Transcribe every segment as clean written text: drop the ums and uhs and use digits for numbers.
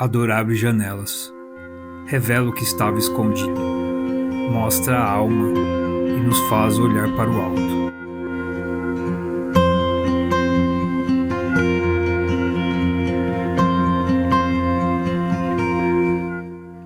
A dor abre janelas, revela o que estava escondido, mostra a alma e nos faz olhar para o alto.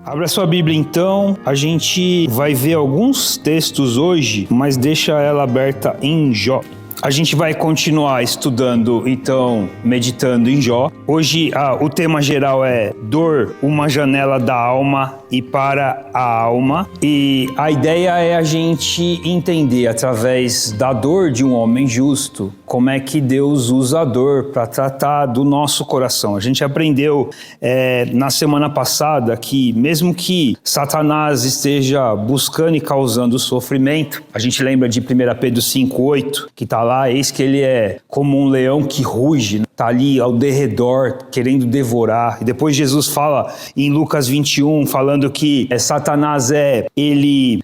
Abra sua Bíblia então, a gente vai ver alguns textos hoje, mas deixa ela aberta em Jó. A gente vai continuar estudando, então, meditando em Jó. Hoje o tema geral é dor, uma janela da alma e para a alma. E a ideia é a gente entender, através da dor de um homem justo, como é que Deus usa a dor para tratar do nosso coração. A gente aprendeu na semana passada que mesmo que Satanás esteja buscando e causando sofrimento, a gente lembra de 1 Pedro 5,8, que está lá, eis que ele é como um leão que ruge, está ali ao derredor, querendo devorar. E depois Jesus fala em Lucas 21, falando que Satanás ele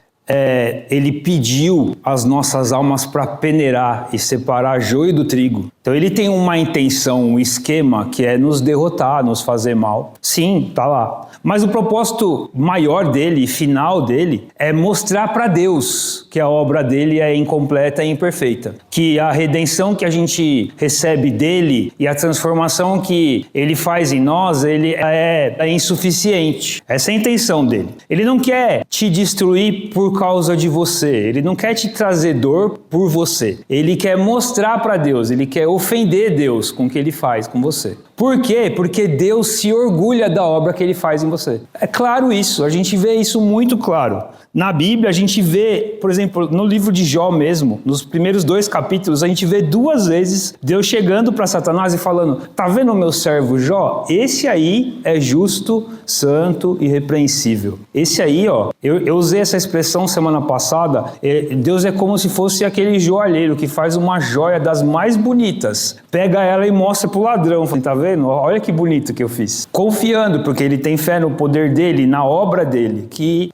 pediu as nossas almas para peneirar e separar joio do trigo. Então ele tem uma intenção, um esquema que é nos derrotar, nos fazer mal. Sim, tá lá. Mas o propósito maior dele, final dele, é mostrar para Deus que a obra dele é incompleta e imperfeita. Que a redenção que a gente recebe dele e a transformação que ele faz em nós, ele é insuficiente. Essa é a intenção dele. Ele não quer te destruir por causa de você. Ele não quer te trazer dor por você. Ele quer mostrar para Deus, ele quer ofender Deus com o que ele faz com você. Por quê? Porque Deus se orgulha da obra que ele faz em você. É claro isso, a gente vê isso muito claro. Na Bíblia a gente vê, por exemplo, no livro de Jó mesmo, nos primeiros 2 capítulos, a gente vê 2 vezes Deus chegando para Satanás e falando: tá vendo o meu servo Jó? Esse aí é justo, santo e irrepreensível. Esse aí, eu usei essa expressão semana passada, Deus é como se fosse aquele joalheiro que faz uma joia das mais bonitas, pega ela e mostra pro ladrão, tá vendo? Olha que bonito que eu fiz. Confiando, porque ele tem fé no poder dele, na obra dele, que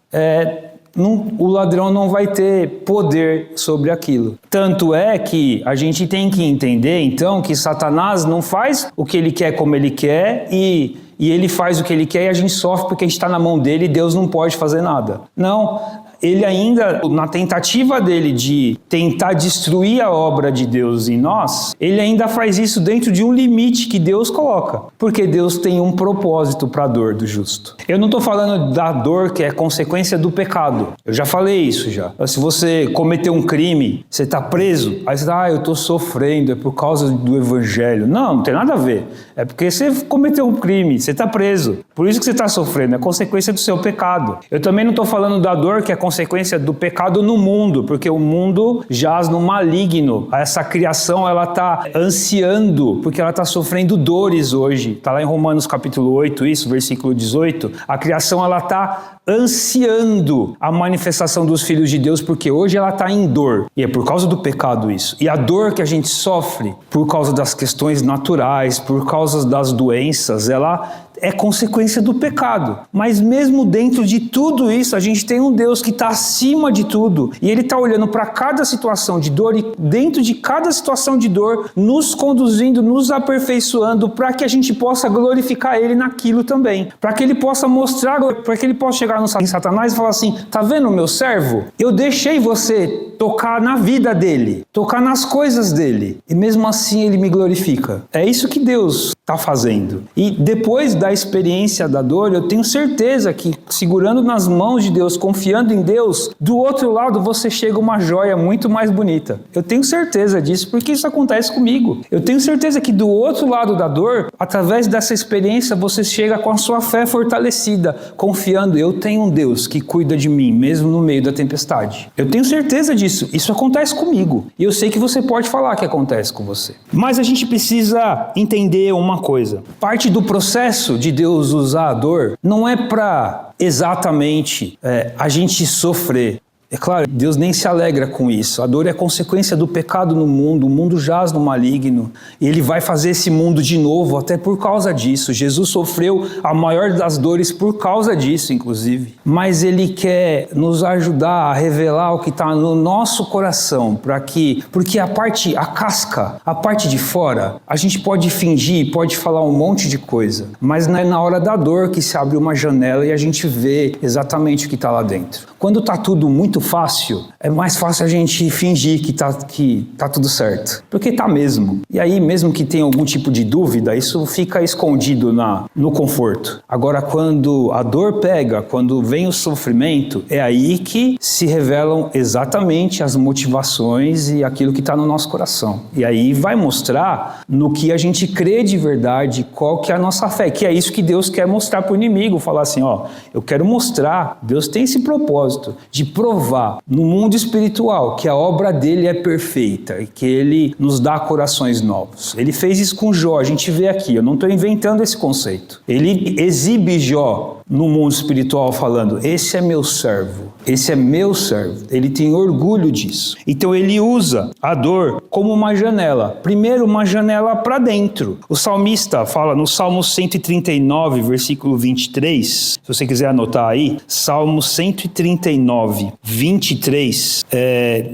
o ladrão não vai ter poder sobre aquilo. Tanto é que a gente tem que entender, então, que Satanás não faz o que ele quer como ele quer e ele faz o que ele quer e a gente sofre porque a gente está na mão dele e Deus não pode fazer nada. Não, ele ainda, na tentativa dele de tentar destruir a obra de Deus em nós, ele ainda faz isso dentro de um limite que Deus coloca, porque Deus tem um propósito para a dor do justo. Eu não estou falando da dor que é consequência do pecado, eu já falei isso já. Se você cometeu um crime, você está preso, aí você eu estou sofrendo, é por causa do evangelho. Não tem nada a ver, é porque você cometeu um crime, você está preso, por isso que você está sofrendo, é consequência do seu pecado. Eu também não estou falando da dor que é consequência do pecado no mundo, porque o mundo jaz no maligno. Essa criação, ela está ansiando, porque ela está sofrendo dores hoje. Está lá em Romanos capítulo 8, isso, versículo 18. A criação, ela está ansiando a manifestação dos filhos de Deus, porque hoje ela está em dor. E é por causa do pecado isso. E a dor que a gente sofre por causa das questões naturais, por causa das doenças, ela é consequência do pecado. Mas mesmo dentro de tudo isso, a gente tem um Deus que está acima de tudo. E Ele está olhando para cada situação de dor e dentro de cada situação de dor, nos conduzindo, nos aperfeiçoando para que a gente possa glorificar Ele naquilo também. Para que Ele possa mostrar, para que Ele possa chegar em Satanás e falar assim: tá vendo o meu servo? Eu deixei você tocar na vida dele, tocar nas coisas dele. E mesmo assim Ele me glorifica. É isso que Deus está fazendo. E depois da experiência da dor, eu tenho certeza que segurando nas mãos de Deus, confiando em Deus, do outro lado você chega uma joia muito mais bonita. Eu tenho certeza disso, porque isso acontece comigo. Eu tenho certeza que do outro lado da dor, através dessa experiência, você chega com a sua fé fortalecida, confiando: eu tenho um Deus que cuida de mim, mesmo no meio da tempestade. Eu tenho certeza disso. Isso acontece comigo. E eu sei que você pode falar que acontece com você. Mas a gente precisa entender uma coisa. Parte do processo de Deus usar a dor não é para exatamente a gente sofrer. É claro, Deus nem se alegra com isso. A dor é consequência do pecado no mundo, o mundo jaz no maligno. E Ele vai fazer esse mundo de novo, até por causa disso. Jesus sofreu a maior das dores por causa disso, inclusive. Mas Ele quer nos ajudar a revelar o que está no nosso coração, porque a casca, a parte de fora, a gente pode fingir, pode falar um monte de coisa, mas não é na hora da dor que se abre uma janela e a gente vê exatamente o que está lá dentro. Quando está tudo muito fácil, é mais fácil a gente fingir que tá tudo certo, porque tá mesmo. E aí, mesmo que tenha algum tipo de dúvida, isso fica escondido no conforto. Agora, quando a dor pega, quando vem o sofrimento, é aí que se revelam exatamente as motivações e aquilo que está no nosso coração. E aí vai mostrar no que a gente crê de verdade, qual que é a nossa fé, que é isso que Deus quer mostrar para o inimigo, falar assim, eu quero mostrar, Deus tem esse propósito de provar no mundo espiritual que a obra dele é perfeita e que ele nos dá corações novos. Ele fez isso com Jó, a gente vê aqui, eu não estou inventando esse conceito. Ele exibe Jó no mundo espiritual falando, esse é meu servo, esse é meu servo. Ele tem orgulho disso. Então ele usa a dor como uma janela. Primeiro, uma janela para dentro. O salmista fala no Salmo 139, versículo 23, se você quiser anotar aí, Salmo 139, 23.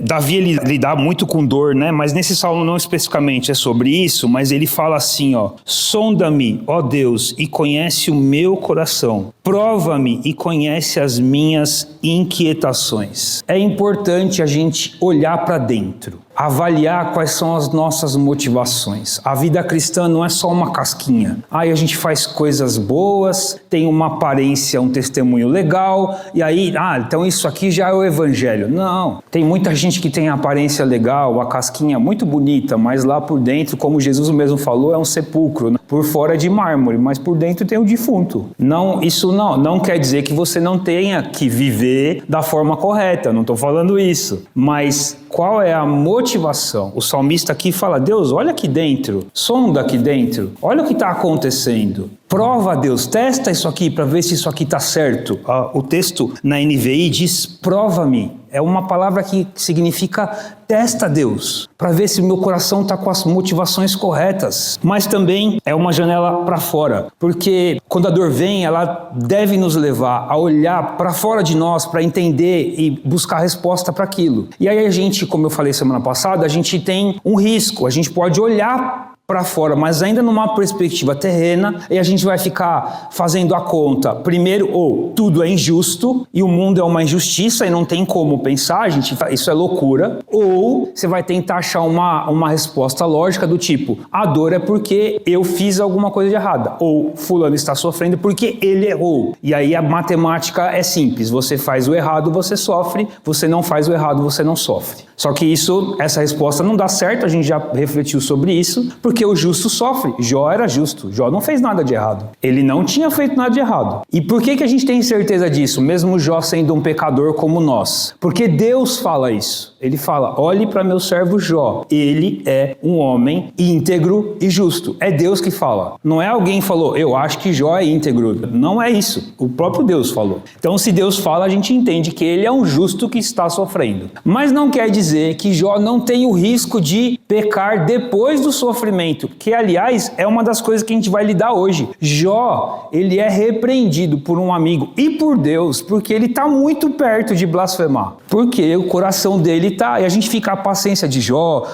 Davi ele lida muito com dor, né? Mas nesse salmo não especificamente é sobre isso, mas ele fala assim, sonda-me, ó Deus, e conhece o meu coração. Prova-me e conhece as minhas inquietações. É importante a gente olhar para dentro, avaliar quais são as nossas motivações. A vida cristã não é só uma casquinha. Aí a gente faz coisas boas, tem uma aparência, um testemunho legal, e aí, então isso aqui já é o evangelho. Não, tem muita gente que tem a aparência legal, a casquinha muito bonita, mas lá por dentro, como Jesus mesmo falou, é um sepulcro. Né? Por fora é de mármore, mas por dentro tem o defunto. Isso não quer dizer que você não tenha que viver da forma correta, não estou falando isso. Mas qual é a motivação? O salmista aqui fala, Deus, olha aqui dentro, sonda aqui dentro, olha o que está acontecendo. Prova, Deus, testa isso aqui para ver se isso aqui está certo. O texto na NVI diz, prova-me. É uma palavra que significa testa, Deus, para ver se o meu coração está com as motivações corretas. Mas também é uma janela para fora, porque quando a dor vem, ela deve nos levar a olhar para fora de nós, para entender e buscar resposta para aquilo. E aí a gente, como eu falei semana passada, a gente tem um risco, a gente pode olhar para fora, mas ainda numa perspectiva terrena, e a gente vai ficar fazendo a conta, primeiro, tudo é injusto, e o mundo é uma injustiça, e não tem como pensar, isso é loucura, ou você vai tentar achar uma resposta lógica do tipo, a dor é porque eu fiz alguma coisa de errada, ou fulano está sofrendo porque ele errou, e aí a matemática é simples, você faz o errado, você sofre, você não faz o errado, você não sofre. Só que essa resposta não dá certo, a gente já refletiu sobre isso, porque o justo sofre. Jó era justo, Jó não fez nada de errado. Ele não tinha feito nada de errado. E por que a gente tem certeza disso, mesmo Jó sendo um pecador como nós? Porque Deus fala isso. Ele fala, olhe para meu servo Jó, ele é um homem íntegro e justo. É Deus que fala. Não é alguém que falou, eu acho que Jó é íntegro. Não é isso. O próprio Deus falou. Então, se Deus fala, a gente entende que ele é um justo que está sofrendo. Mas não quer dizer que Jó não tem o risco de pecar depois do sofrimento, que, aliás, é uma das coisas que a gente vai lidar hoje. Jó, ele é repreendido por um amigo e por Deus, porque ele está muito perto de blasfemar. Porque o coração dele está... E a gente fica a paciência de Jó.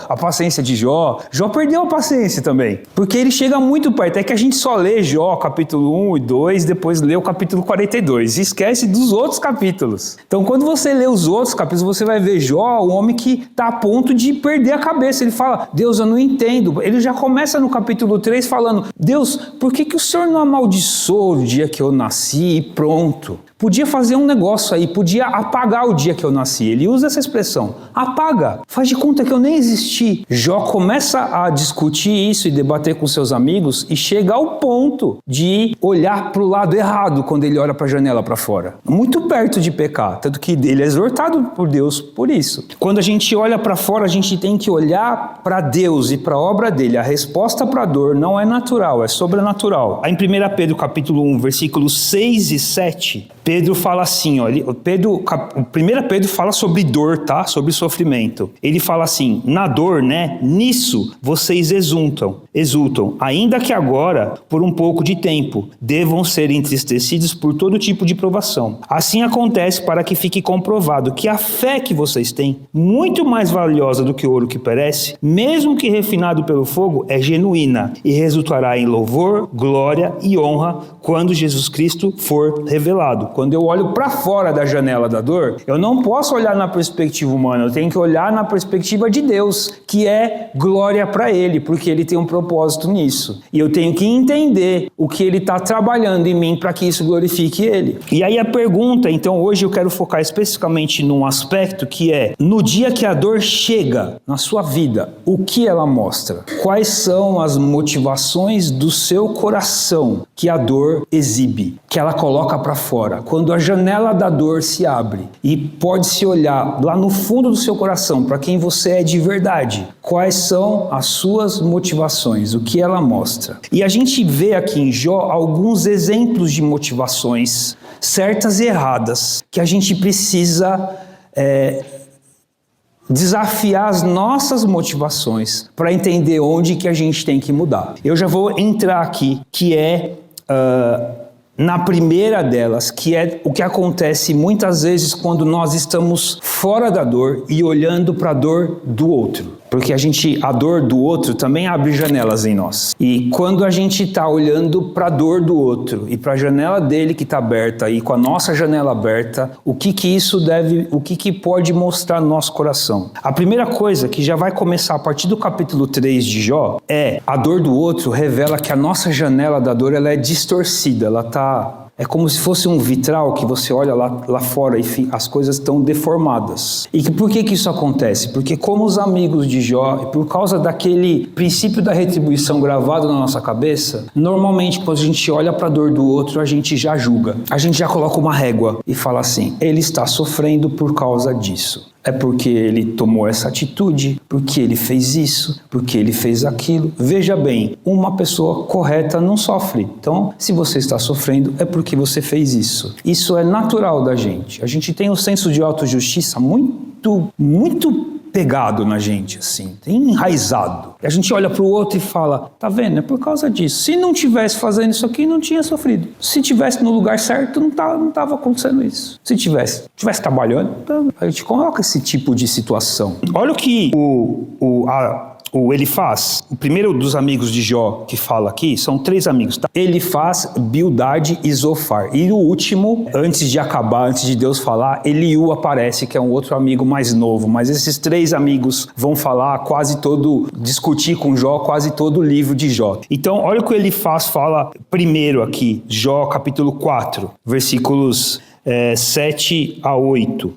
Jó perdeu a paciência também, porque ele chega muito perto. É que a gente só lê Jó, capítulo 1 e 2, depois lê o capítulo 42. E esquece dos outros capítulos. Então, quando você lê os outros capítulos, você vai ver Jó, um homem que está a ponto de perder a cabeça. Ele fala, Deus, eu não entendo. Ele já começa no capítulo 3 falando, Deus, por que o Senhor não amaldiçoou o dia que eu nasci e pronto? Podia fazer um negócio aí, podia apagar o dia que eu nasci. Ele usa essa expressão, apaga, faz de conta que eu nem existi. Jó começa a discutir isso e debater com seus amigos e chega ao ponto de olhar para o lado errado quando ele olha para a janela para fora. Muito perto de pecar, tanto que ele é exortado por Deus por isso. Quando a gente olha para fora, a gente tem que olhar para Deus e para a obra dele. A resposta para a dor não é natural, é sobrenatural. Aí em 1 Pedro capítulo 1, versículos 6 e 7, Pedro fala assim, ó, 1 Pedro fala sobre dor, tá? Sobre sofrimento. Ele fala assim, na dor, né? Nisso vocês exultam, ainda que agora, por um pouco de tempo, devam ser entristecidos por todo tipo de provação. Assim acontece para que fique comprovado que a fé que vocês têm, muito mais valiosa do que o ouro que perece, mesmo que refinado pelo fogo, é genuína e resultará em louvor, glória e honra quando Jesus Cristo for revelado. Quando eu olho para fora da janela da dor, eu não posso olhar na perspectiva humana, eu tenho que olhar na perspectiva de Deus, que é glória para Ele, porque Ele tem um propósito nisso. E eu tenho que entender o que Ele está trabalhando em mim para que isso glorifique Ele. E aí a pergunta, então hoje eu quero focar especificamente num aspecto que é, no dia que a dor chega na sua vida, o que ela mostra? Quais são as motivações do seu coração que a dor exibe, que ela coloca para fora? Quando a janela da dor se abre e pode-se olhar lá no fundo do seu coração para quem você é de verdade, quais são as suas motivações, o que ela mostra? E a gente vê aqui em Jó alguns exemplos de motivações certas e erradas que a gente precisa desafiar as nossas motivações para entender onde que a gente tem que mudar. Eu já vou entrar aqui, que é na primeira delas, que é o que acontece muitas vezes quando nós estamos fora da dor e olhando para a dor do outro. Porque a dor do outro também abre janelas em nós. E quando a gente está olhando para a dor do outro e para a janela dele que está aberta e com a nossa janela aberta, o que pode mostrar no nosso coração? A primeira coisa que já vai começar a partir do capítulo 3 de Jó é a dor do outro revela que a nossa janela da dor ela é distorcida, é como se fosse um vitral que você olha lá fora e as coisas estão deformadas. E por que isso acontece? Porque como os amigos de Jó, por causa daquele princípio da retribuição gravado na nossa cabeça, normalmente quando a gente olha para a dor do outro, a gente já julga. A gente já coloca uma régua e fala assim, ele está sofrendo por causa disso. É porque ele tomou essa atitude, porque ele fez isso, porque ele fez aquilo. Veja bem, uma pessoa correta não sofre. Então, se você está sofrendo, é porque você fez isso. Isso é natural da gente. A gente tem um senso de autojustiça muito pegado na gente, assim, enraizado. E a gente olha para o outro e fala, tá vendo? É por causa disso. Se não tivesse fazendo isso aqui, não tinha sofrido. Se tivesse no lugar certo, não estava acontecendo isso. Se tivesse trabalhando, então a gente coloca esse tipo de situação. Olha o que o Elifaz, o primeiro dos amigos de Jó que fala aqui, são 3 amigos, tá? Elifaz, Bildade e Zofar. E o último, antes de Deus falar, Eliú aparece, que é um outro amigo mais novo. Mas esses 3 amigos vão falar discutir com Jó quase todo o livro de Jó. Então, olha o que o Elifaz fala primeiro aqui, Jó capítulo 4, versículos 7 a 8.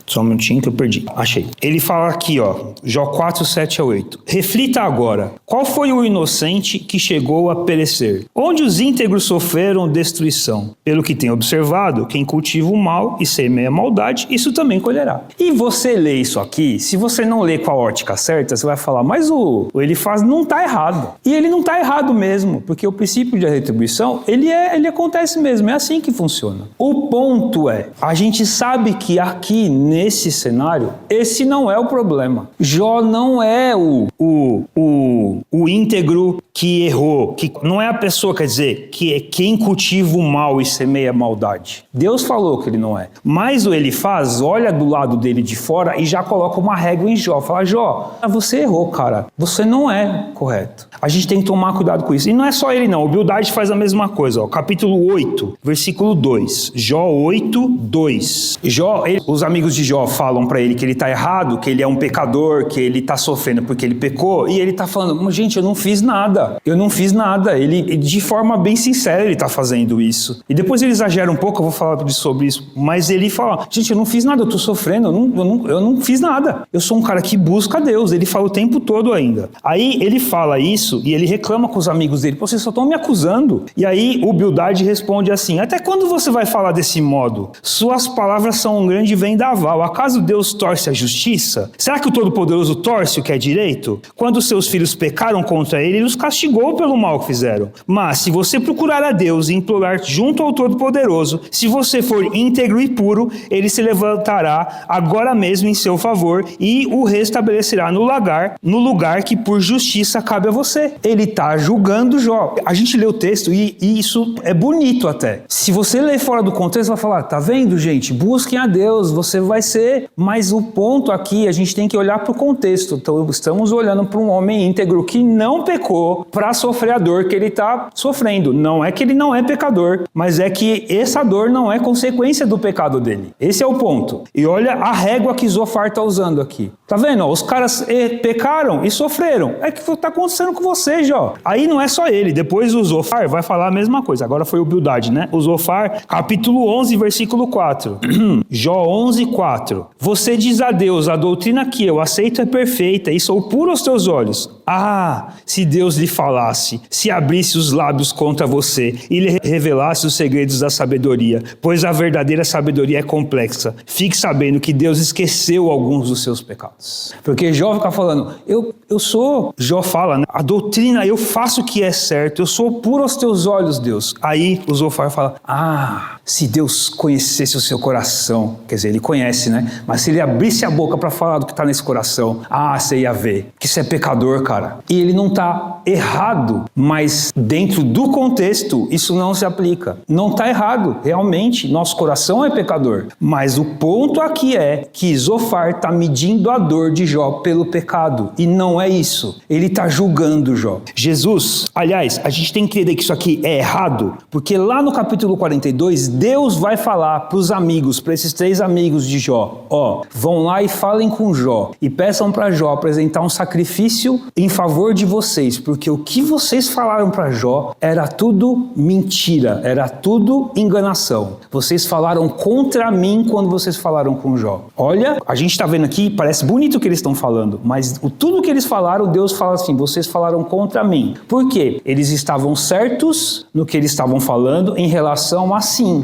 Só um minutinho que eu perdi. Achei. Ele fala aqui, ó, Jó 4, 7 a 8. Reflita agora, qual foi o inocente que chegou a perecer? Onde os íntegros sofreram destruição? Pelo que tem observado, quem cultiva o mal e semeia a maldade, isso também colherá. E você lê isso aqui, se você não lê com a ótica certa, você vai falar, mas o Elifaz não está errado. E ele não está errado mesmo, porque o princípio de retribuição, ele acontece mesmo, é assim que funciona. O ponto é, a gente sabe que aqui, nesse cenário, esse não é o problema. Jó não é o íntegro que errou, que não é a pessoa, quer dizer, que é quem cultiva o mal e semeia a maldade. Deus falou que ele não é. Mas o Elifaz olha do lado dele de fora e já coloca uma régua em Jó. Fala, Jó, você errou, cara. Você não é correto. A gente tem que tomar cuidado com isso. E não é só ele não. O Bildade faz a mesma coisa. Ó. Capítulo 8, versículo 2. Jó 8, 2. Os amigos de Jó falam para ele que ele está errado, que ele é um pecador, que ele está sofrendo porque ele pecou. E ele está falando, gente, eu não fiz nada. Ele, de forma bem sincera, ele está fazendo isso. E depois ele exagera um pouco, eu vou falar sobre isso. Mas ele fala, gente, eu não fiz nada, eu estou sofrendo, eu não fiz nada. Eu sou um cara que busca Deus. Ele fala o tempo todo ainda. Aí ele fala isso e ele reclama com os amigos dele. Vocês só estão me acusando. E aí o Bildade responde assim, até quando você vai falar desse modo? Suas palavras são um grande vendaval. mal, acaso Deus torce a justiça? Será que o Todo-Poderoso torce o que é direito? Quando seus filhos pecaram contra ele os castigou pelo mal que fizeram. Mas se você procurar a Deus e implorar junto ao Todo-Poderoso, se você for íntegro e puro, ele se levantará agora mesmo em seu favor e o restabelecerá no lugar que por justiça cabe a você. Ele está julgando Jó. A gente lê o texto e isso é bonito até. Se você ler fora do contexto, vai falar, tá vendo, gente? Busquem a Deus, você vai ser... Mas o ponto aqui, a gente tem que olhar para o contexto. Então, estamos olhando para um homem íntegro que não pecou para sofrer a dor que ele está sofrendo. Não é que ele não é pecador, mas é que essa dor não é consequência do pecado dele. Esse é o ponto. E olha a régua que Zofar está usando aqui. Tá vendo? Os caras pecaram e sofreram. É que está acontecendo com você, Jó. Aí não é só ele. Depois o Zofar vai falar a mesma coisa. Agora foi o Bildade, né? O Zofar, capítulo 11, versículo 4. Jó 11, 4. Você diz a Deus, a doutrina que eu aceito é perfeita e sou puro aos teus olhos. Ah, se Deus lhe falasse, se abrisse os lábios contra você e lhe revelasse os segredos da sabedoria, pois a verdadeira sabedoria é complexa. Fique sabendo que Deus esqueceu alguns dos seus pecados. Porque Jó fica falando, eu sou... Jó fala, né? A doutrina, eu faço o que é certo, eu sou puro aos teus olhos, Deus. Aí o Zofar fala, se Deus conhecesse o seu coração, quer dizer, ele conhece, né? Mas se ele abrisse a boca para falar do que está nesse coração, você ia ver que isso é pecador, cara. E ele não está errado, mas dentro do contexto, isso não se aplica. Não está errado, realmente, nosso coração é pecador. Mas o ponto aqui é que Zofar está medindo a dor de Jó pelo pecado. E não é isso. Ele está julgando Jó. Jesus, aliás, a gente tem que entender que isso aqui é errado, porque lá no capítulo 42, Deus vai falar para os amigos, para esses 3 amigos de Jó, vão lá e falem com Jó e peçam para Jó apresentar um sacrifício em favor de vocês, porque o que vocês falaram para Jó era tudo mentira, era tudo enganação. Vocês falaram contra mim quando vocês falaram com Jó. Olha, a gente está vendo aqui, parece bonito o que eles estão falando, mas tudo que eles falaram, Deus fala assim, vocês falaram contra mim. Por quê? Eles estavam certos no que eles estavam falando em relação a sim.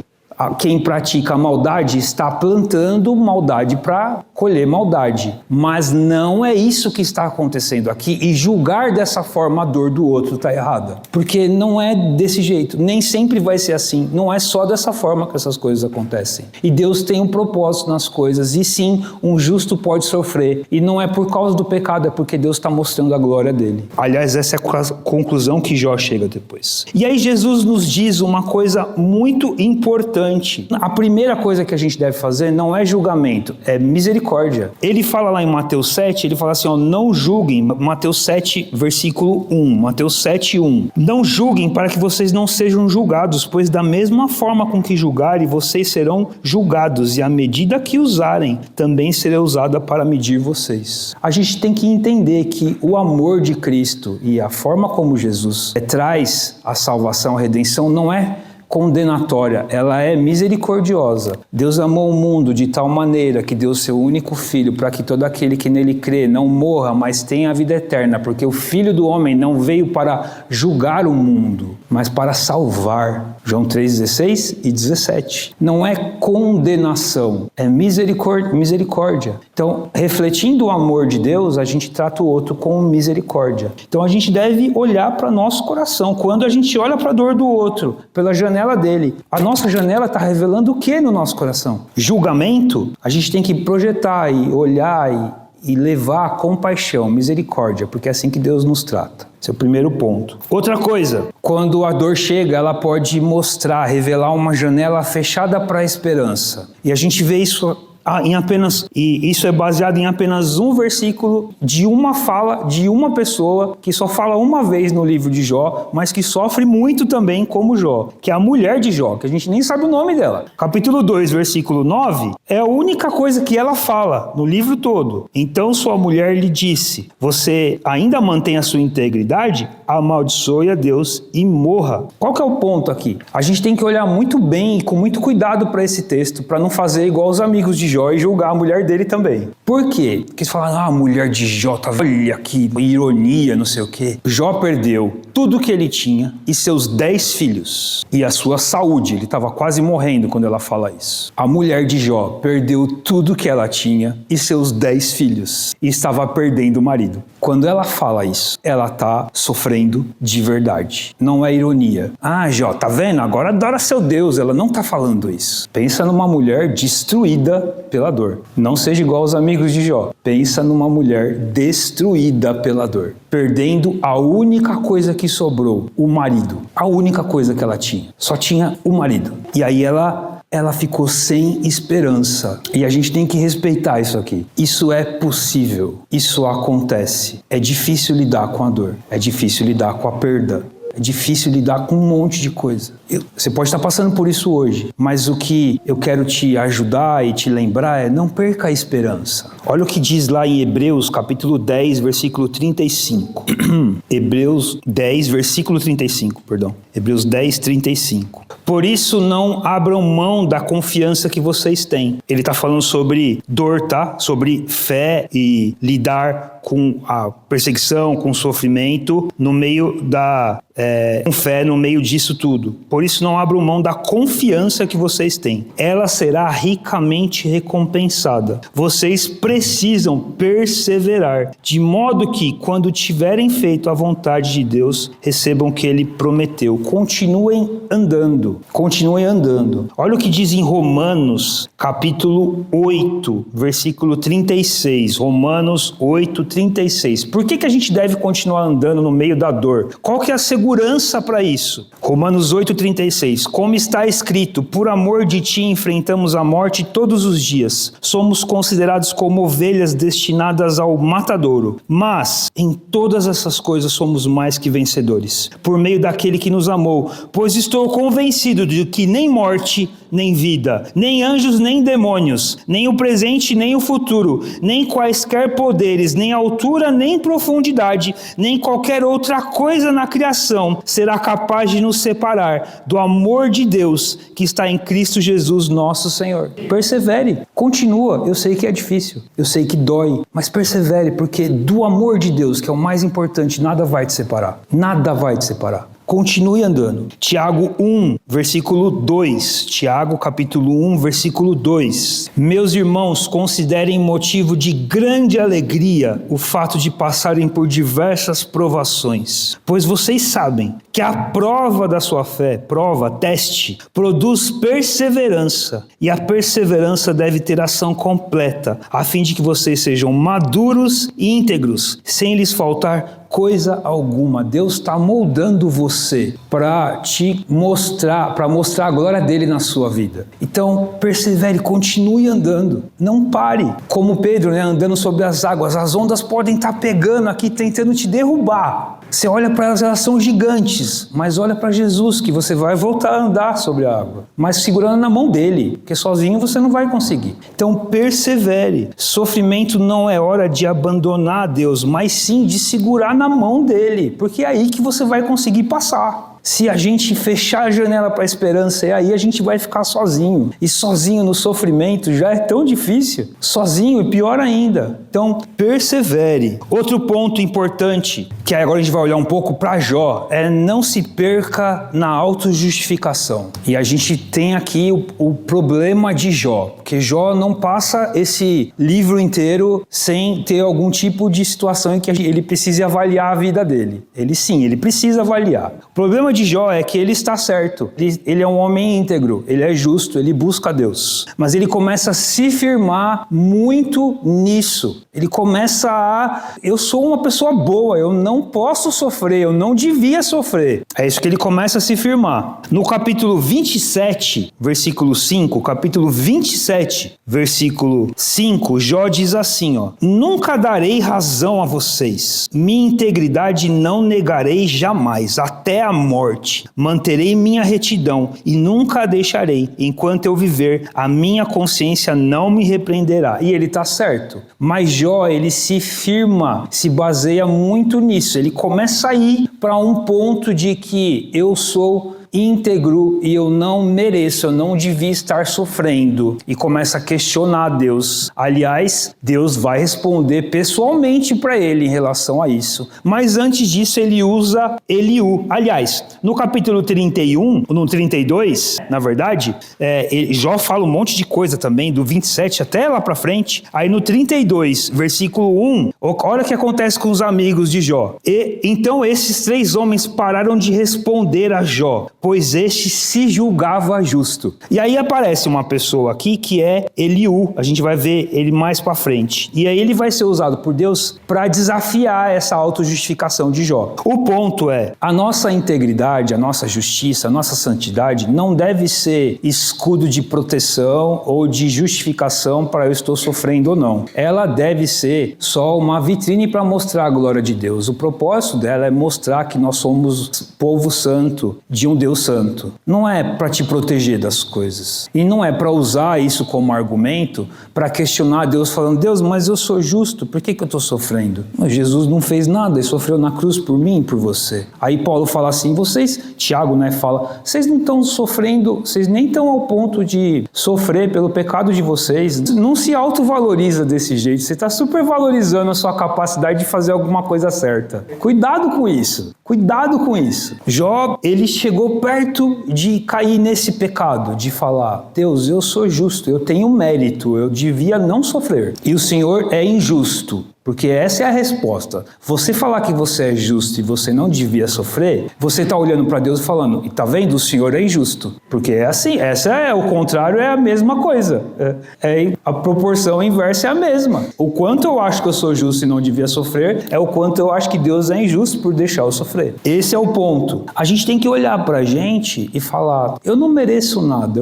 Quem pratica maldade está plantando maldade para colher maldade. Mas não é isso que está acontecendo aqui. E julgar dessa forma a dor do outro está errada. Porque não é desse jeito. Nem sempre vai ser assim. Não é só dessa forma que essas coisas acontecem. E Deus tem um propósito nas coisas. E sim, um justo pode sofrer. E não é por causa do pecado, é porque Deus está mostrando a glória dele. Aliás, essa é a conclusão que Jó chega depois. E aí Jesus nos diz uma coisa muito importante. A primeira coisa que a gente deve fazer não é julgamento, é misericórdia. Ele fala lá em Mateus 7, ele fala assim, não julguem, Mateus 7, versículo 1, Mateus 7, 1. Não julguem para que vocês não sejam julgados, pois da mesma forma com que julgarem, vocês serão julgados, e a medida que usarem também será usada para medir vocês. A gente tem que entender que o amor de Cristo e a forma como Jesus traz a salvação, a redenção, não é condenatória, ela é misericordiosa. Deus amou o mundo de tal maneira que deu seu único filho para que todo aquele que nele crê não morra, mas tenha a vida eterna, porque o Filho do Homem não veio para julgar o mundo, mas para salvar. João 3:16 e 17. Não é condenação, é misericórdia. Então, refletindo o amor de Deus, a gente trata o outro com misericórdia. Então, a gente deve olhar para nosso coração. Quando a gente olha para a dor do outro, pela janela dele, a nossa janela está revelando o que no nosso coração? Julgamento? A gente tem que projetar e olhar e levar a compaixão, misericórdia, porque é assim que Deus nos trata. Esse é o primeiro ponto. Outra coisa, quando a dor chega, ela pode mostrar, revelar uma janela fechada para a esperança. E a gente vê isso e isso é baseado em apenas um versículo de uma fala de uma pessoa que só fala uma vez no livro de Jó, mas que sofre muito também como Jó, que é a mulher de Jó, que a gente nem sabe o nome dela. Capítulo 2, versículo 9, é a única coisa que ela fala no livro todo. Então sua mulher lhe disse, você ainda mantém a sua integridade? amaldiçoe a Deus e morra. Qual que é o ponto aqui? A gente tem que olhar muito bem e com muito cuidado para esse texto, para não fazer igual os amigos de Jó e julgar a mulher dele também. Por quê? Porque eles falam, a mulher de Jó, olha que ironia, não sei o quê. Jó perdeu tudo que ele tinha e seus 10 filhos. E a sua saúde, ele estava quase morrendo quando ela fala isso. A mulher de Jó perdeu tudo que ela tinha e seus 10 filhos. E estava perdendo o marido. Quando ela fala isso, ela está sofrendo de verdade. Não é ironia. Ah, Jó, tá vendo? Agora adora seu Deus. Ela não está falando isso. Pensa numa mulher destruída pela dor. Não seja igual aos amigos de Jó. Pensa numa mulher destruída pela dor. Perdendo a única coisa que sobrou, o marido. A única coisa que ela tinha. Só tinha o marido. E aí ela ficou sem esperança. E a gente tem que respeitar isso aqui. Isso é possível. Isso acontece. É difícil lidar com a dor. É difícil lidar com a perda. É difícil lidar com um monte de coisa. Você pode estar passando por isso hoje, mas o que eu quero te ajudar e te lembrar é não perca a esperança. Olha o que diz lá em Hebreus, capítulo 10, versículo 35. Hebreus 10, versículo 35, perdão. Hebreus 10, 35. Por isso não abram mão da confiança que vocês têm. Ele está falando sobre dor, tá? Sobre fé e lidar com a perseguição, com o sofrimento, no meio com fé no meio disso tudo. Por isso não abram mão da confiança que vocês têm. Ela será ricamente recompensada. Vocês precisam perseverar, de modo que, quando tiverem feito a vontade de Deus, recebam o que Ele prometeu. Continuem andando. Continuem andando. Olha o que diz em Romanos, capítulo 8, versículo 36. Romanos 8, 36. Por que a gente deve continuar andando no meio da dor? Qual que é a segurança para isso? Romanos 8, 36. Como está escrito, por amor de ti enfrentamos a morte todos os dias. Somos considerados como ovelhas destinadas ao matadouro. Mas em todas essas coisas somos mais que vencedores, por meio daquele que nos amou. Pois estou convencido de que nem morte, nem vida, nem anjos, nem demônios, nem o presente, nem o futuro, nem quaisquer poderes, nem altura, nem profundidade, nem qualquer outra coisa na criação será capaz de nos separar do amor de Deus que está em Cristo Jesus, nosso Senhor. Persevere, continua. Eu sei que é difícil, eu sei que dói, mas persevere, porque do amor de Deus, que é o mais importante, nada vai te separar. Nada vai te separar. Continue andando. Tiago 1, versículo 2. Tiago, capítulo 1, versículo 2. Meus irmãos, considerem motivo de grande alegria o fato de passarem por diversas provações, pois vocês sabem que a prova da sua fé, teste, produz perseverança, e a perseverança deve ter ação completa, a fim de que vocês sejam maduros e íntegros, sem lhes faltar coisa alguma. Deus está moldando você para te mostrar, para mostrar a glória dele na sua vida. Então, persevere, continue andando, não pare. Como Pedro, andando sobre as águas, as ondas podem estar pegando aqui, tentando te derrubar. Você olha para elas, elas são gigantes, mas olha para Jesus, que você vai voltar a andar sobre a água, mas segurando na mão dele, porque sozinho você não vai conseguir. Então persevere. Sofrimento não é hora de abandonar Deus, mas sim de segurar na mão dele, porque é aí que você vai conseguir passar. Se a gente fechar a janela para a esperança, aí a gente vai ficar sozinho. E sozinho no sofrimento já é tão difícil. Sozinho é pior ainda. Então, persevere. Outro ponto importante, que agora a gente vai olhar um pouco para Jó, é não se perca na autojustificação. E a gente tem aqui o problema de Jó, porque Jó não passa esse livro inteiro sem ter algum tipo de situação em que ele precise avaliar a vida dele. Ele precisa avaliar. O problema de Jó é que ele está certo, ele é um homem íntegro, ele é justo, ele busca Deus, mas ele começa a se firmar muito nisso. Ele começa eu sou uma pessoa boa, eu não posso sofrer, eu não devia sofrer. É isso que ele começa a se firmar. No capítulo 27, versículo 5, capítulo 27, versículo 5, Jó diz assim, nunca darei razão a vocês, minha integridade não negarei jamais, até a morte. Manterei minha retidão e nunca a deixarei. Enquanto eu viver, a minha consciência não me repreenderá. E ele está certo. Mas Jó, ele se firma, se baseia muito nisso. isso, ele começa a ir para um ponto de que eu sou íntegro e eu não mereço, eu não devia estar sofrendo, e começa a questionar Deus. Aliás, Deus vai responder pessoalmente para ele em relação a isso. Mas antes disso ele usa Eliú. Aliás, no capítulo 31, no 32, na verdade, Jó fala um monte de coisa também, do 27 até lá para frente. Aí no 32, versículo 1, olha o que acontece com os amigos de Jó. E então esses 3 homens pararam de responder a Jó, pois este se julgava justo. E aí aparece uma pessoa aqui que é Eliú, a gente vai ver ele mais para frente. E aí ele vai ser usado por Deus para desafiar essa autojustificação de Jó. O ponto é, a nossa integridade, a nossa justiça, a nossa santidade não deve ser escudo de proteção ou de justificação para eu estou sofrendo ou não. Ela deve ser só uma vitrine para mostrar a glória de Deus. O propósito dela é mostrar que nós somos povo santo, de um Deus santo. Não é para te proteger das coisas. E não é para usar isso como argumento para questionar Deus falando, Deus, mas eu sou justo, por que eu estou sofrendo? Mas Jesus não fez nada, ele sofreu na cruz por mim e por você. Aí Paulo fala assim, Tiago, fala, vocês não estão sofrendo, vocês nem estão ao ponto de sofrer pelo pecado de vocês. Não se autovaloriza desse jeito, você está supervalorizando a sua capacidade de fazer alguma coisa certa. Cuidado com isso. Cuidado com isso. Jó, ele chegou perto de cair nesse pecado, de falar, Deus, eu sou justo, eu tenho mérito, eu devia não sofrer. E o Senhor é injusto. Porque essa é a resposta. Você falar que você é justo e você não devia sofrer, você está olhando para Deus e falando, e tá vendo? O Senhor é injusto. Porque é assim, o contrário é a mesma coisa. A proporção inversa é a mesma. O quanto eu acho que eu sou justo e não devia sofrer, é o quanto eu acho que Deus é injusto por deixar eu sofrer. Esse é o ponto. A gente tem que olhar para a gente e falar, eu não mereço nada,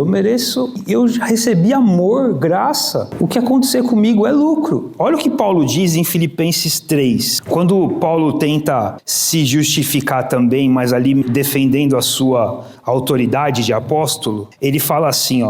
eu já recebi amor, graça. O que acontecer comigo é lucro. Olha o que Paulo diz em Filipenses 3, quando Paulo tenta se justificar também, mas ali defendendo a sua autoridade de apóstolo, ele fala assim,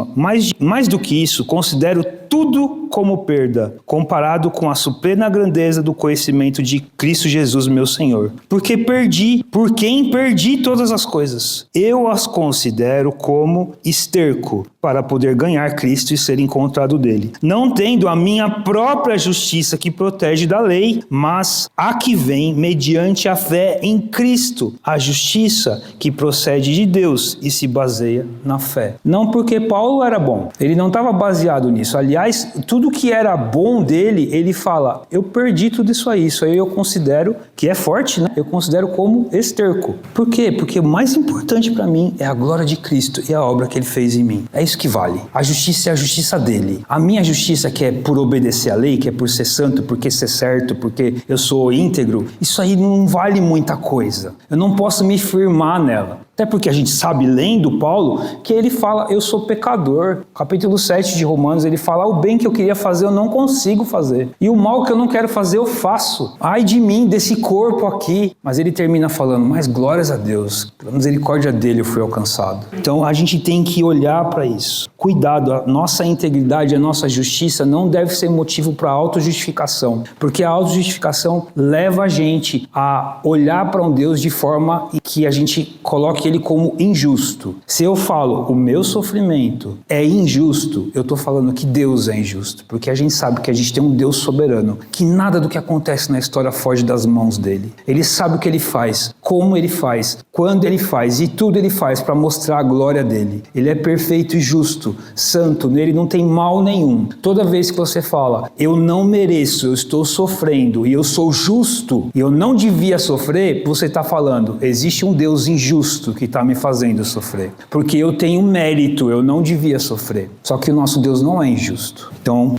mais do que isso, considero tudo como perda, comparado com a suprema grandeza do conhecimento de Cristo Jesus, meu Senhor. Por quem perdi todas as coisas. Eu as considero como esterco, para poder ganhar Cristo e ser encontrado dele. Não tendo a minha própria justiça que protege da lei, mas a que vem mediante a fé em Cristo, a justiça que procede de Deus e se baseia na fé. Não porque Paulo era bom, ele não estava baseado nisso. Aliás, tudo que era bom dele, ele fala, eu perdi tudo isso aí eu considero, que é forte, eu considero como esterco. Por quê? Porque o mais importante para mim é a glória de Cristo e a obra que ele fez em mim. É isso que vale. A justiça é a justiça dele. A minha justiça, que é por obedecer à lei, que é por ser santo, porque ser certo, porque eu sou íntegro, isso aí não vale muita coisa. Eu não posso me firmar nela. Até porque a gente sabe, lendo Paulo, que ele fala, eu sou pecador. Capítulo 7 de Romanos, ele fala, o bem que eu queria fazer, eu não consigo fazer. E o mal que eu não quero fazer, eu faço. Ai de mim, desse corpo aqui. Mas ele termina falando, mas glórias a Deus, pela misericórdia dele eu fui alcançado. Então a gente tem que olhar para isso. Cuidado, a nossa integridade, a nossa justiça não deve ser motivo para autojustificação. Porque a autojustificação leva a gente a olhar para um Deus de forma que a gente coloque ele como injusto. Se eu falo, o meu sofrimento é injusto, eu estou falando que Deus é injusto. Porque a gente sabe que a gente tem um Deus soberano, que nada do que acontece na história foge das mãos dele. Ele sabe o que ele faz, como ele faz, quando ele faz, e tudo ele faz para mostrar a glória dele. Ele é perfeito e justo, santo, nele não tem mal nenhum. Toda vez que você fala, eu não mereço, eu estou sofrendo, e eu sou justo, e eu não devia sofrer, você está falando, existe um Deus injusto que está me fazendo sofrer. Porque eu tenho mérito, eu não devia sofrer. Só que o nosso Deus não é injusto. Então,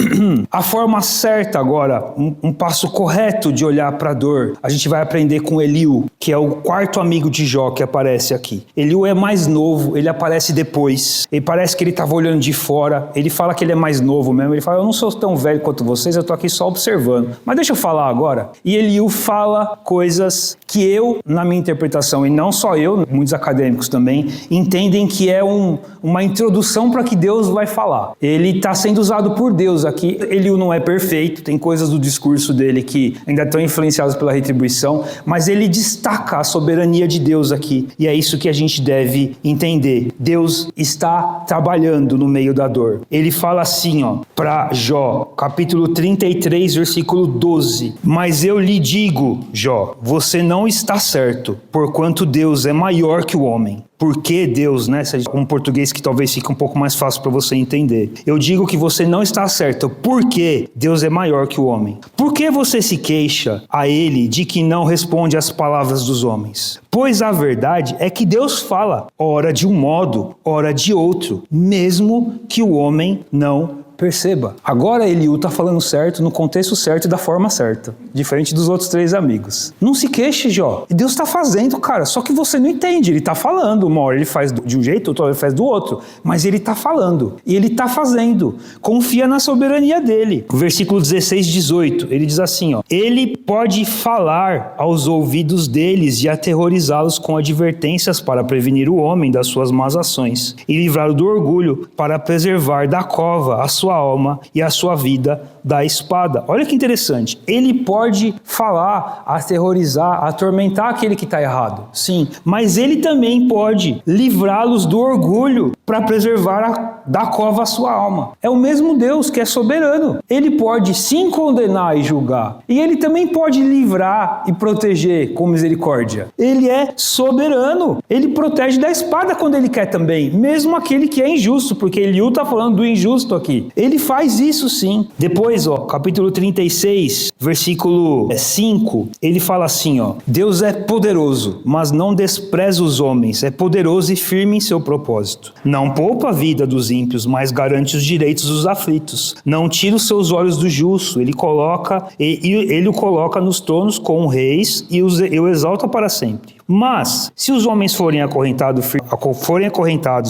a forma certa agora, um passo correto de olhar para a dor, a gente vai aprender com Eliú, que é o quarto amigo de Jó que aparece aqui. Eliú é mais novo, ele aparece depois. Ele parece que ele estava olhando de fora, ele fala que ele é mais novo mesmo, ele fala, eu não sou tão velho quanto vocês, eu estou aqui só observando. Mas deixa eu falar agora. E Eliú fala coisas que eu, na minha interpretação, e não só eu, muitos acadêmicos também, entendem que é uma introdução para que Deus vai falar. Ele está sendo usado por Deus aqui. Eliú não é perfeito, tem coisas do discurso dele que ainda estão influenciadas pela retribuição, mas ele destaca a soberania de Deus aqui. E é isso que a gente deve entender. Deus está trabalhando no meio da dor. Ele fala assim, para Jó, capítulo 33, versículo 12. Mas eu lhe digo, Jó, você não está certo, porquanto Deus é maior que o homem. Porque Deus, né? Um português que talvez fique um pouco mais fácil para você entender. Eu digo que você não está certo, porque Deus é maior que o homem. Por que você se queixa a ele de que não responde às palavras dos homens? Pois a verdade é que Deus fala, ora de um modo, ora de outro, mesmo que o homem não perceba. Agora Eliú está falando certo, no contexto certo e da forma certa. Diferente dos outros 3 amigos. Não se queixe, Jó. Deus está fazendo, cara. Só que você não entende. Ele está falando. Uma hora ele faz de um jeito, outra hora ele faz do outro. Mas ele está falando. E ele está fazendo. Confia na soberania dele. O versículo 16, 18. Ele diz assim, Ele pode falar aos ouvidos deles e aterrorizá-los com advertências para prevenir o homem das suas más ações e livrá-lo do orgulho para preservar da cova a sua alma e a sua vida da espada. Olha que interessante. Ele pode falar, aterrorizar, atormentar aquele que está errado. Sim. Mas ele também pode livrá-los do orgulho para preservar da cova a sua alma. É o mesmo Deus que é soberano. Ele pode sim condenar e julgar. E ele também pode livrar e proteger com misericórdia. Ele é soberano. Ele protege da espada quando ele quer também. Mesmo aquele que é injusto, porque Eliú está falando do injusto aqui. Ele faz isso sim. Depois, capítulo 36, versículo 5, ele fala assim, Deus é poderoso, mas não despreza os homens. É poderoso e firme em seu propósito. Não poupa a vida dos ímpios, mas garante os direitos dos aflitos. Não tira os seus olhos do justo. Ele o coloca nos tronos com reis e o exalta para sempre. Mas, se os homens forem acorrentados,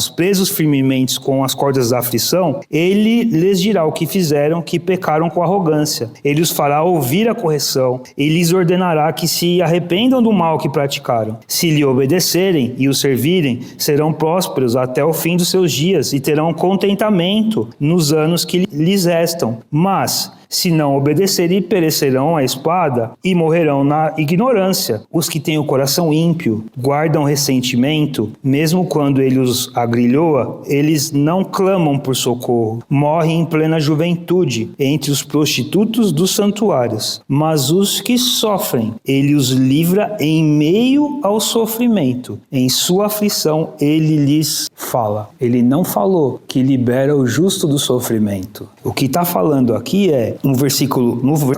presos firmemente com as cordas da aflição, ele lhes dirá o que fizeram, que pecaram com arrogância. Ele os fará ouvir a correção e lhes ordenará que se arrependam do mal que praticaram. Se lhe obedecerem e o servirem, serão prósperos até o fim dos seus dias e terão contentamento nos anos que lhes restam. Mas, se não obedecerem, perecerão à espada e morrerão na ignorância. Os que têm o coração ímpio guardam ressentimento, mesmo quando ele os agrilhoa, eles não clamam por socorro. Morrem em plena juventude, entre os prostitutos dos santuários. Mas os que sofrem, ele os livra em meio ao sofrimento. Em sua aflição, ele lhes fala. Ele não falou que libera o justo do sofrimento. O que está falando aqui é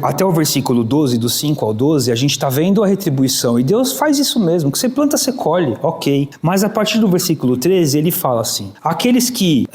até o versículo 12, do 5 ao 12, a gente está vendo a retribuição, e Deus faz isso mesmo, que você planta, você colhe, ok. Mas a partir do versículo 13, ele fala assim, aqueles que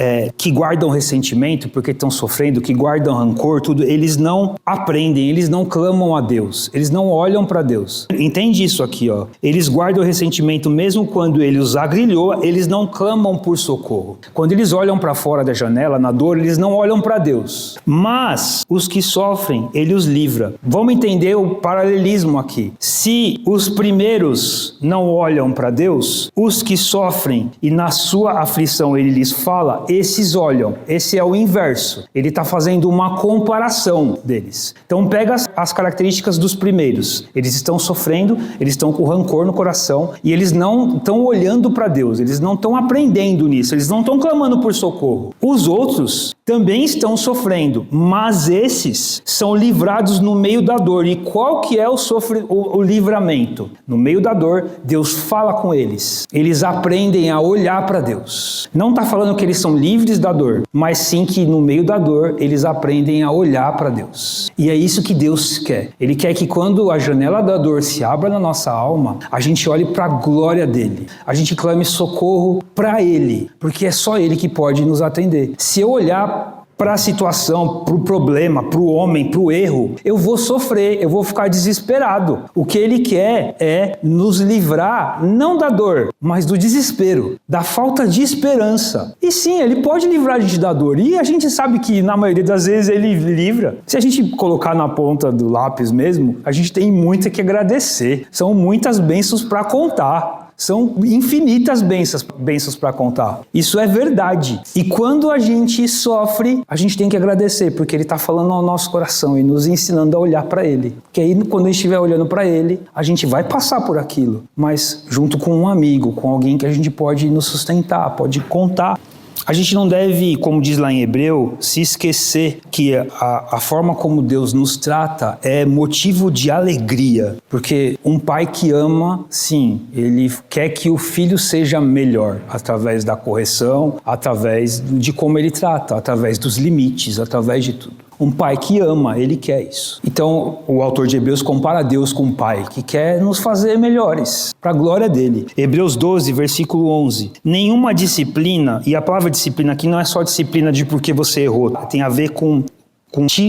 guardam ressentimento, porque estão sofrendo, que guardam rancor, tudo, eles não aprendem, eles não clamam a Deus, eles não olham para Deus. Entende isso aqui, eles guardam ressentimento mesmo quando ele os agrilhoa, eles não clamam por socorro. Quando eles olham para fora da janela, na dor, eles não olham para Deus. Mas os que sofrem, ele os livra. Vamos entender o paralelismo aqui. Se os primeiros não olham para Deus, os que sofrem e na sua aflição ele lhes fala, esses olham. Esse é o inverso. Ele está fazendo uma comparação deles. Então pega as características dos primeiros. Eles estão sofrendo, eles estão com rancor no coração e eles não estão olhando para Deus, eles não estão aprendendo nisso, eles não estão clamando por socorro. Os outros também estão sofrendo, mas esses são livrados no meio da dor. E qual que é o livramento? No meio da dor, Deus fala com eles. Eles aprendem a olhar para Deus. Não está falando que eles são livres da dor, mas sim que no meio da dor, eles aprendem a olhar para Deus. E é isso que Deus quer. Ele quer que quando a janela da dor se abra na nossa alma, a gente olhe para a glória dele. A gente clame socorro para ele, porque é só ele que pode nos atender. Se eu olhar para a situação, para o problema, para o homem, para o erro, eu vou sofrer, eu vou ficar desesperado. O que ele quer é nos livrar, não da dor, mas do desespero, da falta de esperança. E sim, ele pode livrar a gente da dor, e a gente sabe que na maioria das vezes ele livra. Se a gente colocar na ponta do lápis mesmo, a gente tem muito que agradecer. São muitas bênçãos para contar. São infinitas bênçãos para contar. Isso é verdade. E quando a gente sofre, a gente tem que agradecer, porque Ele está falando ao nosso coração e nos ensinando a olhar para Ele. Porque aí, quando a gente estiver olhando para Ele, a gente vai passar por aquilo, mas junto com um amigo, com alguém que a gente pode nos sustentar, pode contar. A gente não deve, como diz lá em Hebreu, se esquecer que a forma como Deus nos trata é motivo de alegria. Porque um pai que ama, sim, ele quer que o filho seja melhor, através da correção, através de como ele trata, através dos limites, através de tudo. Um pai que ama, ele quer isso. Então, o autor de Hebreus compara Deus com um pai que quer nos fazer melhores, para a glória dele. Hebreus 12, versículo 11. Nenhuma disciplina, e a palavra disciplina aqui não é só disciplina de porque você errou, tem a ver com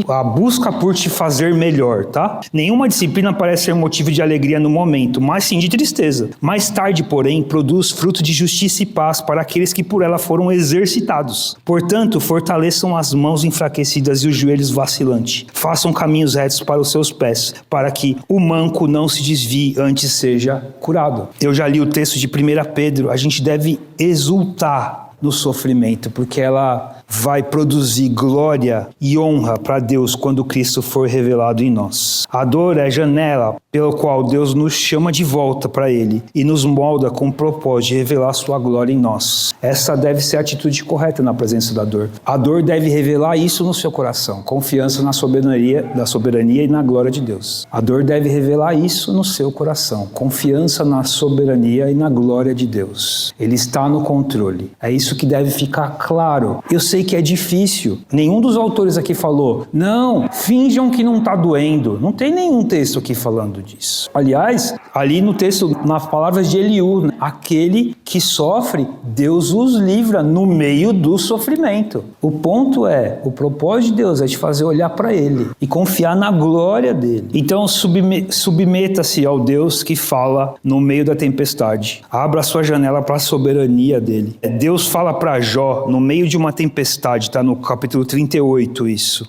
a busca por te fazer melhor, tá? Nenhuma disciplina parece ser motivo de alegria no momento, mas sim de tristeza. Mais tarde, porém, produz fruto de justiça e paz para aqueles que por ela foram exercitados. Portanto, fortaleçam as mãos enfraquecidas e os joelhos vacilantes. Façam caminhos retos para os seus pés, para que o manco não se desvie, antes seja curado. Eu já li o texto de 1 Pedro, a gente deve exultar no sofrimento, porque ela vai produzir glória e honra para Deus quando Cristo for revelado em nós. A dor é a janela pela qual Deus nos chama de volta para Ele e nos molda com o propósito de revelar sua glória em nós. Essa deve ser a atitude correta na presença da dor. A dor deve revelar isso no seu coração, confiança na soberania e na glória de Deus. A dor deve revelar isso no seu coração, confiança na soberania e na glória de Deus. Ele está no controle. É isso que deve ficar claro. Eu sei que é difícil. Nenhum dos autores aqui falou, não, finjam que não está doendo. Não tem nenhum texto aqui falando disso. Aliás, ali no texto, nas palavras de Eliú, né? Aquele que sofre, Deus os livra no meio do sofrimento. O ponto é, o propósito de Deus é te fazer olhar para Ele e confiar na glória dele. Então submeta-se ao Deus que fala no meio da tempestade. Abra a sua janela para a soberania dele. Deus fala para Jó no meio de uma tempestade, está no capítulo 38 isso.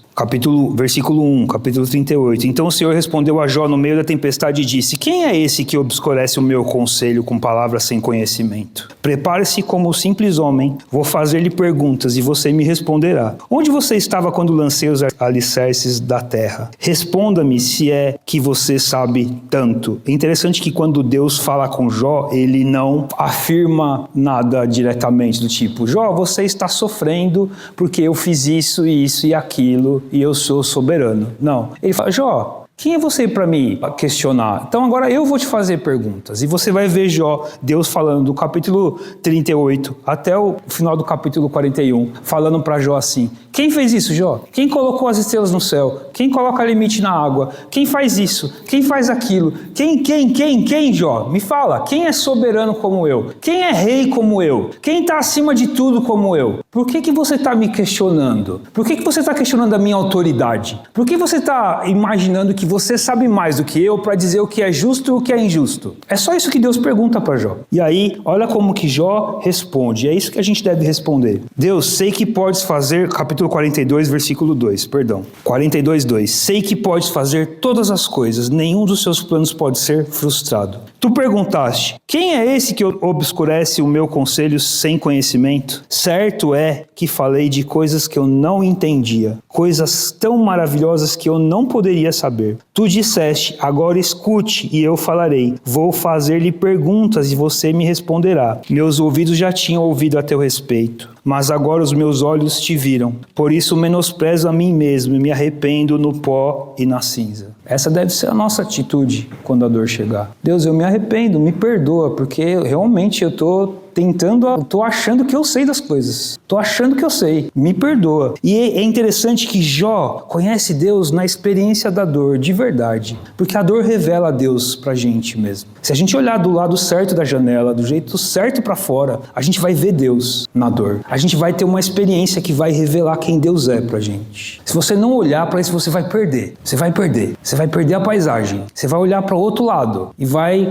Versículo 1, capítulo 38. Então o Senhor respondeu a Jó no meio da tempestade e disse: quem é esse que obscurece o meu conselho com palavras sem conhecimento? Prepare-se como simples homem, vou fazer-lhe perguntas e você me responderá. Onde você estava quando lancei os alicerces da terra? Responda-me se é que você sabe tanto. É interessante que quando Deus fala com Jó, ele não afirma nada diretamente do tipo, Jó, você está sofrendo porque eu fiz isso e aquilo e eu sou soberano. Não. Ele fala, Jó, quem é você para me questionar? Então agora eu vou te fazer perguntas. E você vai ver Jó, Deus falando do capítulo 38 até o final do capítulo 41, falando para Jó assim, quem fez isso, Jó? Quem colocou as estrelas no céu? Quem coloca limite na água? Quem faz isso? Quem faz aquilo? Quem, Jó? Me fala, quem é soberano como eu? Quem é rei como eu? Quem está acima de tudo como eu? Por que você está me questionando? Por que você está questionando a minha autoridade? Por que você está imaginando que você sabe mais do que eu para dizer o que é justo e o que é injusto? É só isso que Deus pergunta para Jó. E aí, olha como que Jó responde. É isso que a gente deve responder. Deus, sei que podes fazer, capítulo 42, versículo 2, perdão. 42, 2. Sei que podes fazer todas as coisas, nenhum dos seus planos pode ser frustrado. Tu perguntaste, quem é esse que obscurece o meu conselho sem conhecimento? Certo é que falei de coisas que eu não entendia, coisas tão maravilhosas que eu não poderia saber. Tu disseste, agora escute e eu falarei. Vou fazer-lhe perguntas e você me responderá. Meus ouvidos já tinham ouvido a teu respeito, mas agora os meus olhos te viram. Por isso menosprezo a mim mesmo e me arrependo no pó e na cinza. Essa deve ser a nossa atitude quando a dor chegar. Deus, eu me arrependo, me perdoa, porque realmente eu estou achando que eu sei das coisas. Estou achando que eu sei. Me perdoa. E é interessante que Jó conhece Deus na experiência da dor, de verdade. Porque a dor revela a Deus pra gente mesmo. Se a gente olhar do lado certo da janela, do jeito certo para fora, a gente vai ver Deus na dor. A gente vai ter uma experiência que vai revelar quem Deus é pra gente. Se você não olhar para isso, você vai perder. Você vai perder. Você vai perder a paisagem. Você vai olhar para o outro lado e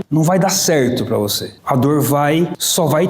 não vai dar certo para você. A dor só vai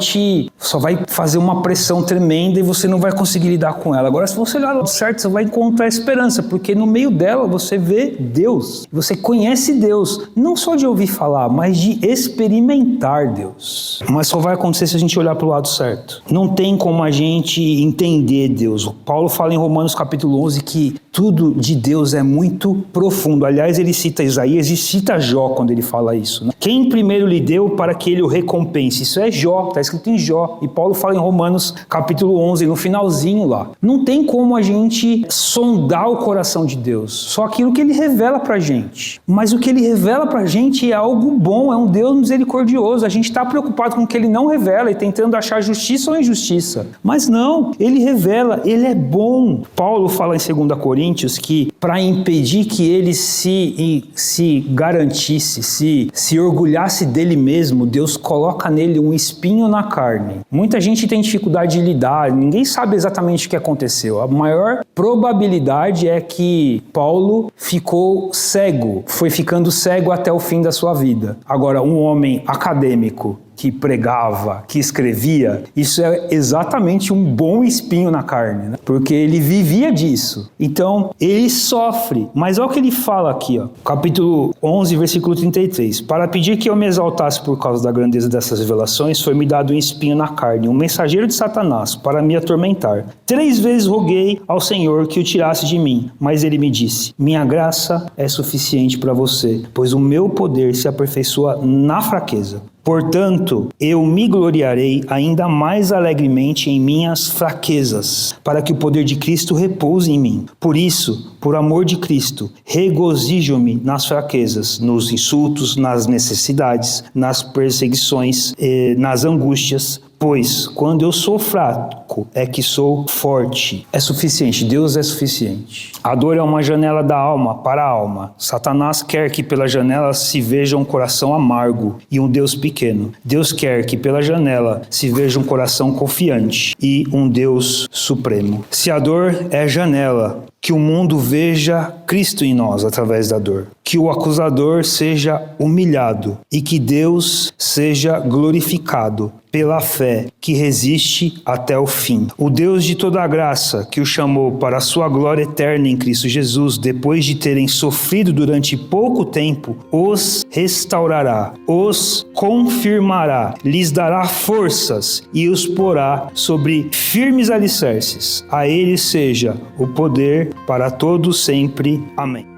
vai fazer uma pressão tremenda e você não vai conseguir lidar com ela. Agora, se você olhar do certo, você vai encontrar esperança, porque no meio dela você vê Deus. Você conhece Deus, não só de ouvir falar, mas de experimentar Deus. Mas só vai acontecer se a gente olhar para o lado certo. Não tem como a gente entender Deus. O Paulo fala em Romanos capítulo 11 que tudo de Deus é muito profundo. Aliás, ele cita Isaías e cita Jó quando ele fala isso, né? Quem primeiro lhe deu para que ele o recompense? Isso é Jó, está escrito em Jó. E Paulo fala em Romanos capítulo 11, no finalzinho lá. Não tem como a gente sondar o coração de Deus, só aquilo que ele revela para a gente. Mas o que ele revela para a gente é algo bom, é um Deus misericordioso. A gente está preocupado com o que ele não revela e tentando achar justiça ou injustiça. Mas não, ele revela, ele é bom. Paulo fala em 2 Coríntios que para impedir que ele se garantisse, se orgulhasse dele mesmo, Deus coloca nele um espinho na carne. Muita gente tem dificuldade de lidar, ninguém sabe exatamente o que aconteceu. A maior probabilidade é que Paulo ficou cego, foi ficando cego até o fim da sua vida. Agora, um homem acadêmico que pregava, que escrevia, isso é exatamente um bom espinho na carne, né? Porque ele vivia disso. Então, ele sofre. Mas olha o que ele fala aqui, ó, capítulo 11, versículo 33. Para pedir que eu me exaltasse por causa da grandeza dessas revelações, foi-me dado um espinho na carne, um mensageiro de Satanás, para me atormentar. 3 vezes roguei ao Senhor que o tirasse de mim, mas ele me disse: minha graça é suficiente para você, pois o meu poder se aperfeiçoa na fraqueza. Portanto, eu me gloriarei ainda mais alegremente em minhas fraquezas, para que o poder de Cristo repouse em mim. Por isso, por amor de Cristo, regozijo-me nas fraquezas, nos insultos, nas necessidades, nas perseguições, nas angústias, pois quando eu sou fraco é que sou forte. É suficiente, Deus é suficiente. A dor é uma janela da alma para a alma. Satanás quer que pela janela se veja um coração amargo e um Deus pequeno. Deus quer que pela janela se veja um coração confiante e um Deus supremo. Se a dor é janela, que o mundo veja Cristo em nós através da dor. Que o acusador seja humilhado e que Deus seja glorificado pela fé que resiste até o fim. O Deus de toda a graça, que o chamou para a sua glória eterna em Cristo Jesus, depois de terem sofrido durante pouco tempo, os restaurará, os confirmará, lhes dará forças e os porá sobre firmes alicerces. A ele seja o poder para todos sempre. Amém.